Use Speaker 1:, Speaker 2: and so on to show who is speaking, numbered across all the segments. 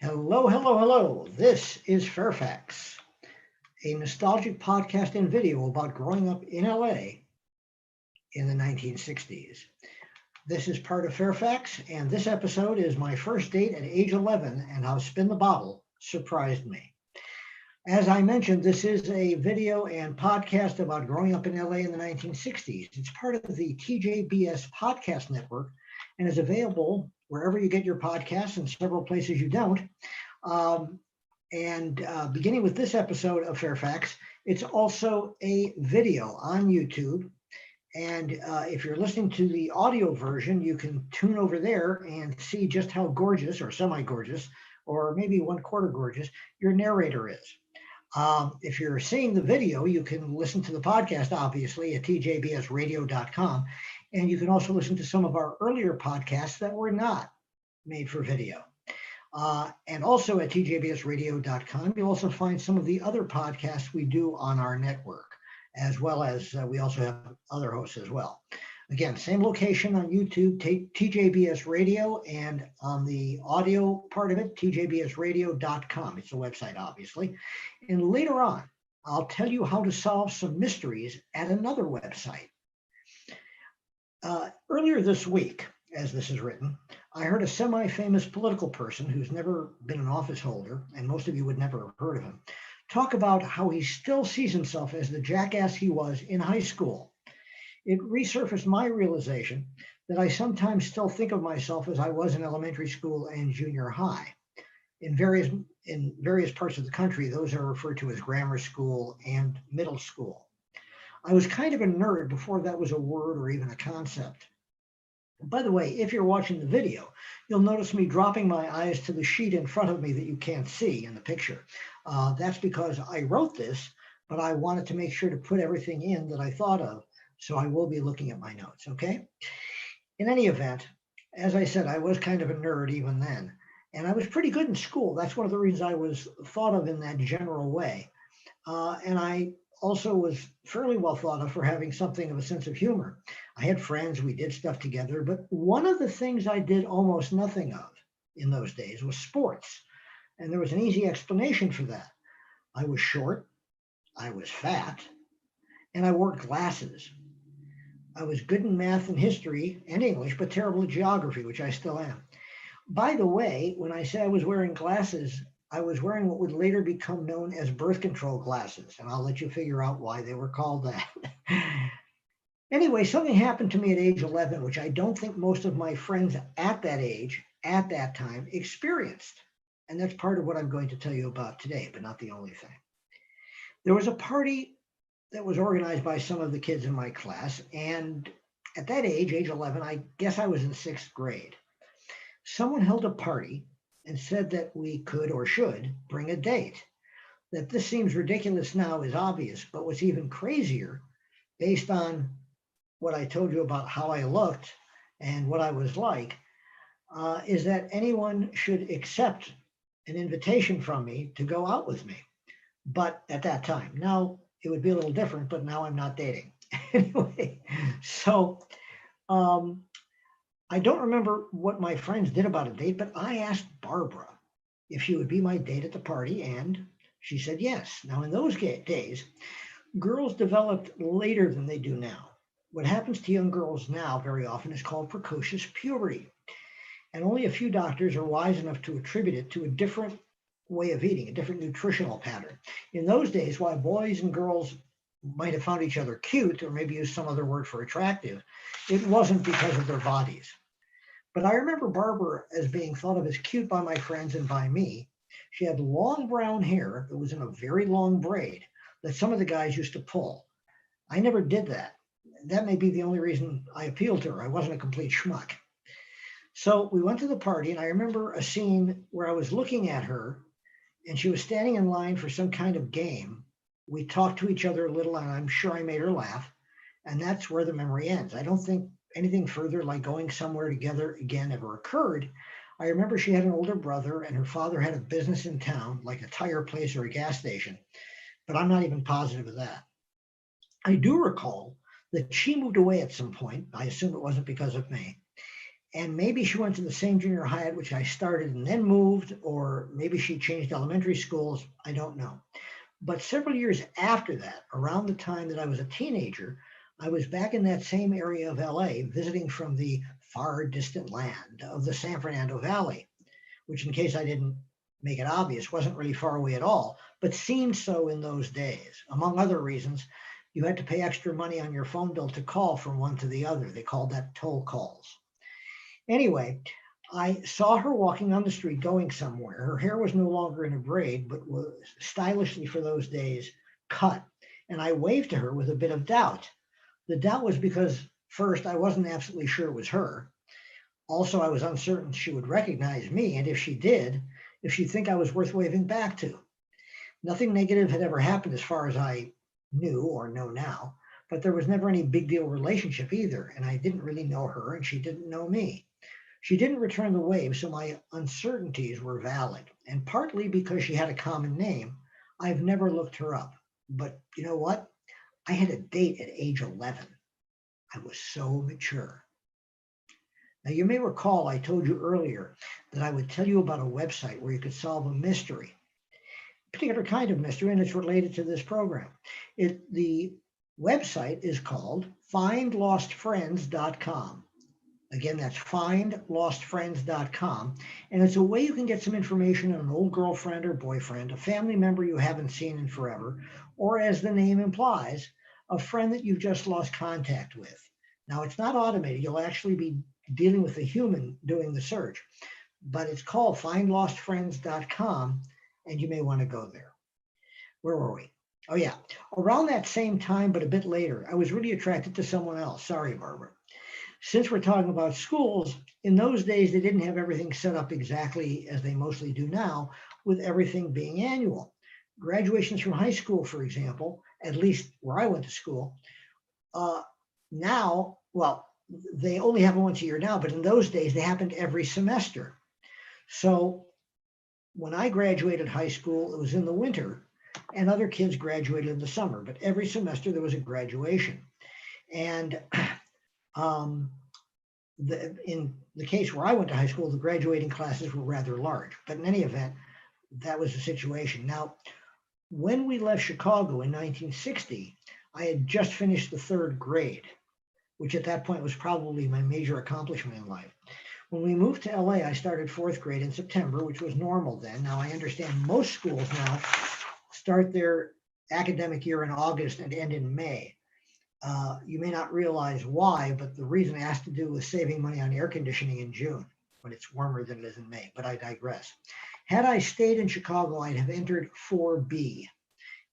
Speaker 1: Hello, hello, hello. This is Fairfax, a nostalgic podcast and video about growing up in LA in the 1960s. This is part of Fairfax, and this episode is my first date at age 11 and how Spin the Bottle surprised me. As I mentioned, this is a video and podcast about growing up in LA in the 1960s. It's part of the TJBS podcast network and is available wherever you get your podcasts and several places you don't. Beginning with this episode of Fairfax, it's also a video on YouTube. And if you're listening to the audio version, you can tune over there and see just how gorgeous or semi-gorgeous or maybe 1/4 gorgeous your narrator is. If you're seeing the video, you can listen to the podcast, obviously, at tjbsradio.com. And you can also listen to some of our earlier podcasts that were not made for video. And also at tjbsradio.com, you'll also find some of the other podcasts we do on our network, as well as we also have other hosts as well. Again, same location on YouTube, TJBS Radio, and on the audio part of it, tjbsradio.com. It's a website, obviously. And later on, I'll tell you how to solve some mysteries at another website. Earlier this week, as this is written, I heard a semi-famous political person who's never been an office holder, and most of you would never have heard of him, talk about how he still sees himself as the jackass he was in high school. It resurfaced my realization that I sometimes still think of myself as I was in elementary school and junior high. In various parts of the country, those are referred to as grammar school and middle school. I was kind of a nerd before that was a word or even a concept. By the way, if you're watching the video, you'll notice me dropping my eyes to the sheet in front of me that you can't see in the picture. That's because I wrote this, but I wanted to make sure to put everything in that I thought of, so I will be looking at my notes, okay? In any event, as I said, I was kind of a nerd even then, and I was pretty good in school. That's one of the reasons I was thought of in that general way. And I also was fairly well thought of for having something of a sense of humor. I had friends, we did stuff together, but one of the things I did almost nothing of in those days was sports. And there was an easy explanation for that. I was short, I was fat, and I wore glasses. I was good in math and history and English, but terrible at geography, which I still am. By the way, when I say I was wearing glasses, I was wearing what would later become known as birth control glasses, and I'll let you figure out why they were called that. Anyway, something happened to me at age 11, which I don't think most of my friends at that age, at that time, experienced. And that's part of what I'm going to tell you about today, but not the only thing. There was a party that was organized by some of the kids in my class, and at that age 11, I guess I was in 6th grade. Someone held a party and said that we could or should bring a date. That this seems ridiculous now is obvious, but what's even crazier, based on what I told you about how I looked and what I was like, is that anyone should accept an invitation from me to go out with me. But at that time, now it would be a little different, but now I'm not dating. Anyway, so I don't remember what my friends did about a date, but I asked Barbara if she would be my date at the party, and she said yes. Now, in those days, girls developed later than they do now. What happens to young girls now very often is called precocious puberty, and only a few doctors are wise enough to attribute it to a different way of eating, a different nutritional pattern. In those days, while boys and girls might have found each other cute, or maybe used some other word for attractive, it wasn't because of their bodies. But I remember Barbara as being thought of as cute by my friends and by me. She had long brown hair that was in a very long braid that some of the guys used to pull. I never did that. That may be the only reason I appealed to her. I wasn't a complete schmuck. So we went to the party, and I remember a scene where I was looking at her, and she was standing in line for some kind of game. We talked to each other a little, and I'm sure I made her laugh. And that's where the memory ends. I don't think anything further like going somewhere together again ever occurred. I remember she had an older brother, and her father had a business in town, like a tire place or a gas station, but I'm not even positive of that. I do recall that she moved away at some point. I assume it wasn't because of me. And maybe she went to the same junior high at which I started and then moved, or maybe she changed elementary schools. I don't know. But several years after that, around the time that I was a teenager, I was back in that same area of LA visiting from the far distant land of the San Fernando Valley, which, in case I didn't make it obvious, wasn't really far away at all, but seemed so in those days. Among other reasons, you had to pay extra money on your phone bill to call from one to the other. They called that toll calls. Anyway, I saw her walking on the street going somewhere. Her hair was no longer in a braid, but was stylishly for those days cut. And I waved to her with a bit of doubt. The doubt was because, first, I wasn't absolutely sure it was her. Also, I was uncertain she would recognize me, and if she did, if she'd think I was worth waving back to. Nothing negative had ever happened as far as I knew or know now, but there was never any big deal relationship either, and I didn't really know her, and she didn't know me. She didn't return the wave, so my uncertainties were valid. And partly because she had a common name, I've never looked her up. But you know what? I had a date at age 11. I was so mature. Now, you may recall I told you earlier that I would tell you about a website where you could solve a mystery, a particular kind of mystery, and it's related to this program. The website is called findlostfriends.com. Again, that's findlostfriends.com. And it's a way you can get some information on an old girlfriend or boyfriend, a family member you haven't seen in forever, or as the name implies, a friend that you've just lost contact with. Now, it's not automated. You'll actually be dealing with a human doing the search, but it's called findlostfriends.com, and you may want to go there. Where were we? Oh, yeah. Around that same time, but a bit later, I was really attracted to someone else. Sorry, Barbara. Since we're talking about schools, in those days, they didn't have everything set up exactly as they mostly do now, with everything being annual. Graduations from high school, for example, at least where I went to school, now, well, they only happen once a year now, but in those days, they happened every semester. So when I graduated high school, it was in the winter, and other kids graduated in the summer, but every semester there was a graduation. And in the case where I went to high school, the graduating classes were rather large. But in any event, that was the situation. Now, when we left Chicago in 1960, I had just finished the third grade, which at that point was probably my major accomplishment in life. When we moved to LA, I started fourth grade in September, which was normal then. Now, I understand most schools now start their academic year in August and end in May. You may not realize why, but the reason has to do with saving money on air conditioning in June when it's warmer than it is in May, but I digress. Had I stayed in Chicago, I'd have entered 4B.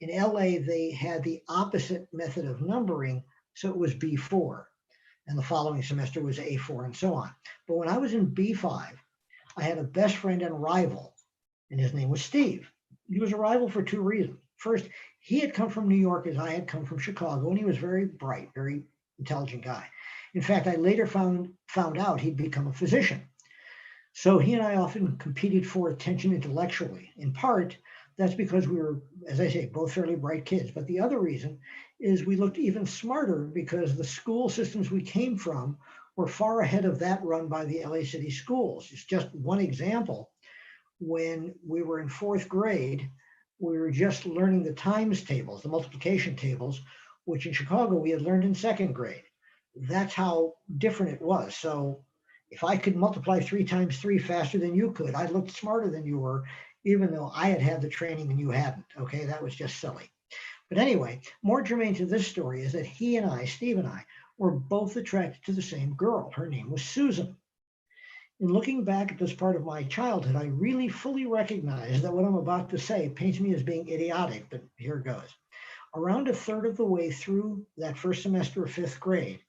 Speaker 1: In LA, they had the opposite method of numbering, so it was B4, and the following semester was A4 and so on. But when I was in B5, I had a best friend and rival, and his name was Steve. He was a rival for two reasons. First, he had come from New York as I had come from Chicago, and he was very bright, very intelligent guy. In fact, I later found out he'd become a physician. So he and I often competed for attention intellectually. In part, that's because we were, as I say, both fairly bright kids. But the other reason is we looked even smarter because the school systems we came from were far ahead of that run by the LA City schools. It's just one example. When we were in fourth grade, we were just learning the times tables, the multiplication tables, which in Chicago we had learned in second grade. That's how different it was. So if I could multiply 3 times 3 faster than you could, I looked smarter than you were, even though I had had the training and you hadn't. Okay, that was just silly. But anyway, more germane to this story is that he and I, Steve and I, were both attracted to the same girl. Her name was Susan. In looking back at this part of my childhood, I really fully recognize that what I'm about to say paints me as being idiotic, but here goes. Around a third of the way through that first semester of fifth grade,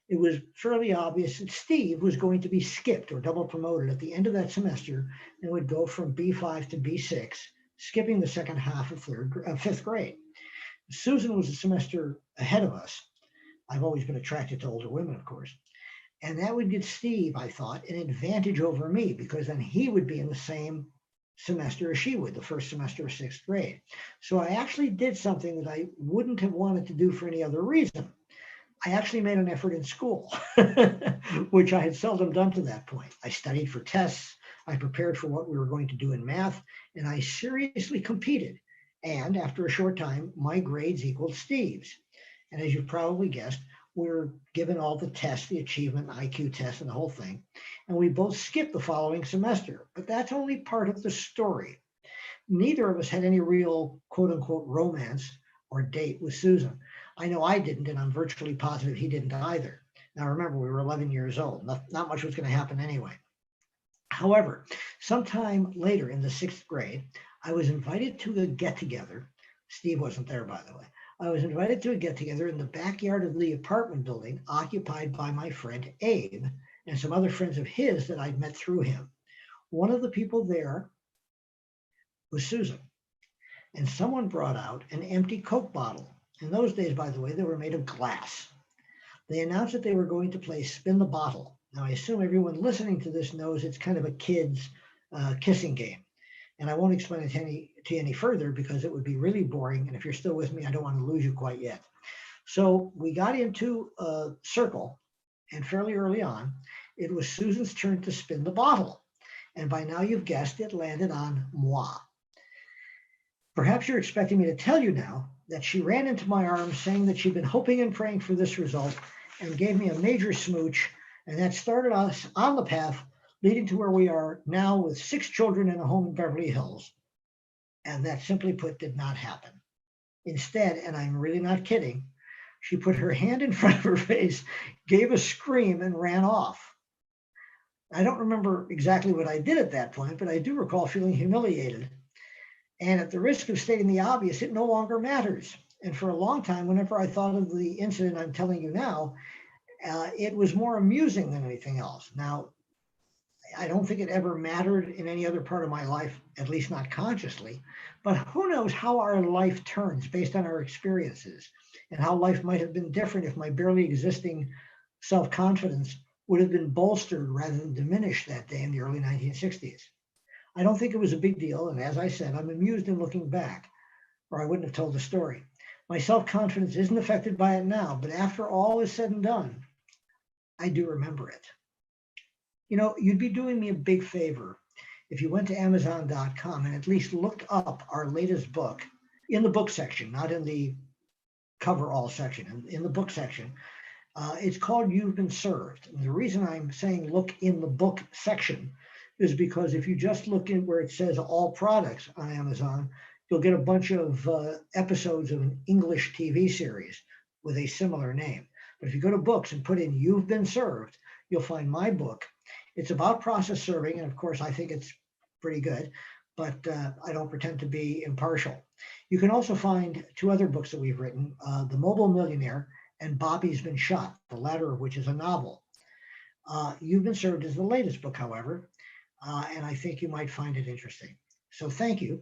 Speaker 1: it was fairly obvious that Steve was going to be skipped or double promoted at the end of that semester and would go from B5 to B6, skipping the second half of fifth grade. Susan was a semester ahead of us. I've always been attracted to older women, of course. And that would give Steve, I thought, an advantage over me because then he would be in the same semester as she would, the first semester of sixth grade. So I actually did something that I wouldn't have wanted to do for any other reason. I actually made an effort in school, which I had seldom done to that point. I studied for tests, I prepared for what we were going to do in math, and I seriously competed. And after a short time, my grades equaled Steve's. And as you probably guessed, we were given all the tests, the achievement, IQ test, and the whole thing. And we both skipped the following semester. But that's only part of the story. Neither of us had any real quote unquote romance or date with Susan. I know I didn't, and I'm virtually positive he didn't either. Now remember, we were 11 years old. Not much was going to happen anyway. However, sometime later in the sixth grade, I was invited to a get together. Steve wasn't there, by the way. I was invited to a get together in the backyard of the apartment building occupied by my friend Abe and some other friends of his that I'd met through him. One of the people there was Susan, and someone brought out an empty Coke bottle. In those days, by the way, they were made of glass. They announced that they were going to play Spin the Bottle. Now, I assume everyone listening to this knows it's kind of a kid's kissing game. And I won't explain it to you any further because it would be really boring. And if you're still with me, I don't want to lose you quite yet. So we got into a circle, and fairly early on, it was Susan's turn to spin the bottle. And by now you've guessed it landed on moi. Perhaps you're expecting me to tell you now that she ran into my arms saying that she'd been hoping and praying for this result and gave me a major smooch. And that started us on the path leading to where we are now with 6 children in a home in Beverly Hills. And that simply put did not happen. Instead, and I'm really not kidding, she put her hand in front of her face, gave a scream, and ran off. I don't remember exactly what I did at that point, but I do recall feeling humiliated. And at the risk of stating the obvious, it no longer matters. And for a long time, whenever I thought of the incident I'm telling you now, it was more amusing than anything else. Now, I don't think it ever mattered in any other part of my life, at least not consciously. But who knows how our life turns based on our experiences and how life might have been different if my barely existing self-confidence would have been bolstered rather than diminished that day in the early 1960s. I don't think it was a big deal. And as I said, I'm amused in looking back, or I wouldn't have told the story. My self-confidence isn't affected by it now, but after all is said and done, I do remember it. You know, you'd be doing me a big favor if you went to Amazon.com and at least looked up our latest book in the book section, not in the cover all section, in the book section. It's called You've Been Served. And the reason I'm saying look in the book section is because if you just look in where it says all products on Amazon, you'll get a bunch of episodes of an English TV series with a similar name. But if you go to books and put in You've Been Served, you'll find my book. It's about process serving, and of course, I think it's pretty good, but I don't pretend to be impartial. You can also find 2 other books that we've written, The Mobile Millionaire and Bobby's Been Shot, the latter of which is a novel. You've Been Served is the latest book, however, and I think you might find it interesting. So thank you.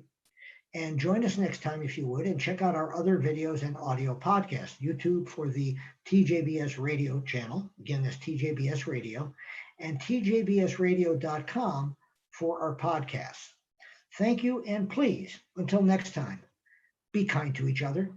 Speaker 1: And join us next time if you would, and check out our other videos and audio podcasts. YouTube for the TJBS Radio channel. Again, that's TJBS Radio. And tjbsradio.com for our podcasts. Thank you, and please, until next time, be kind to each other.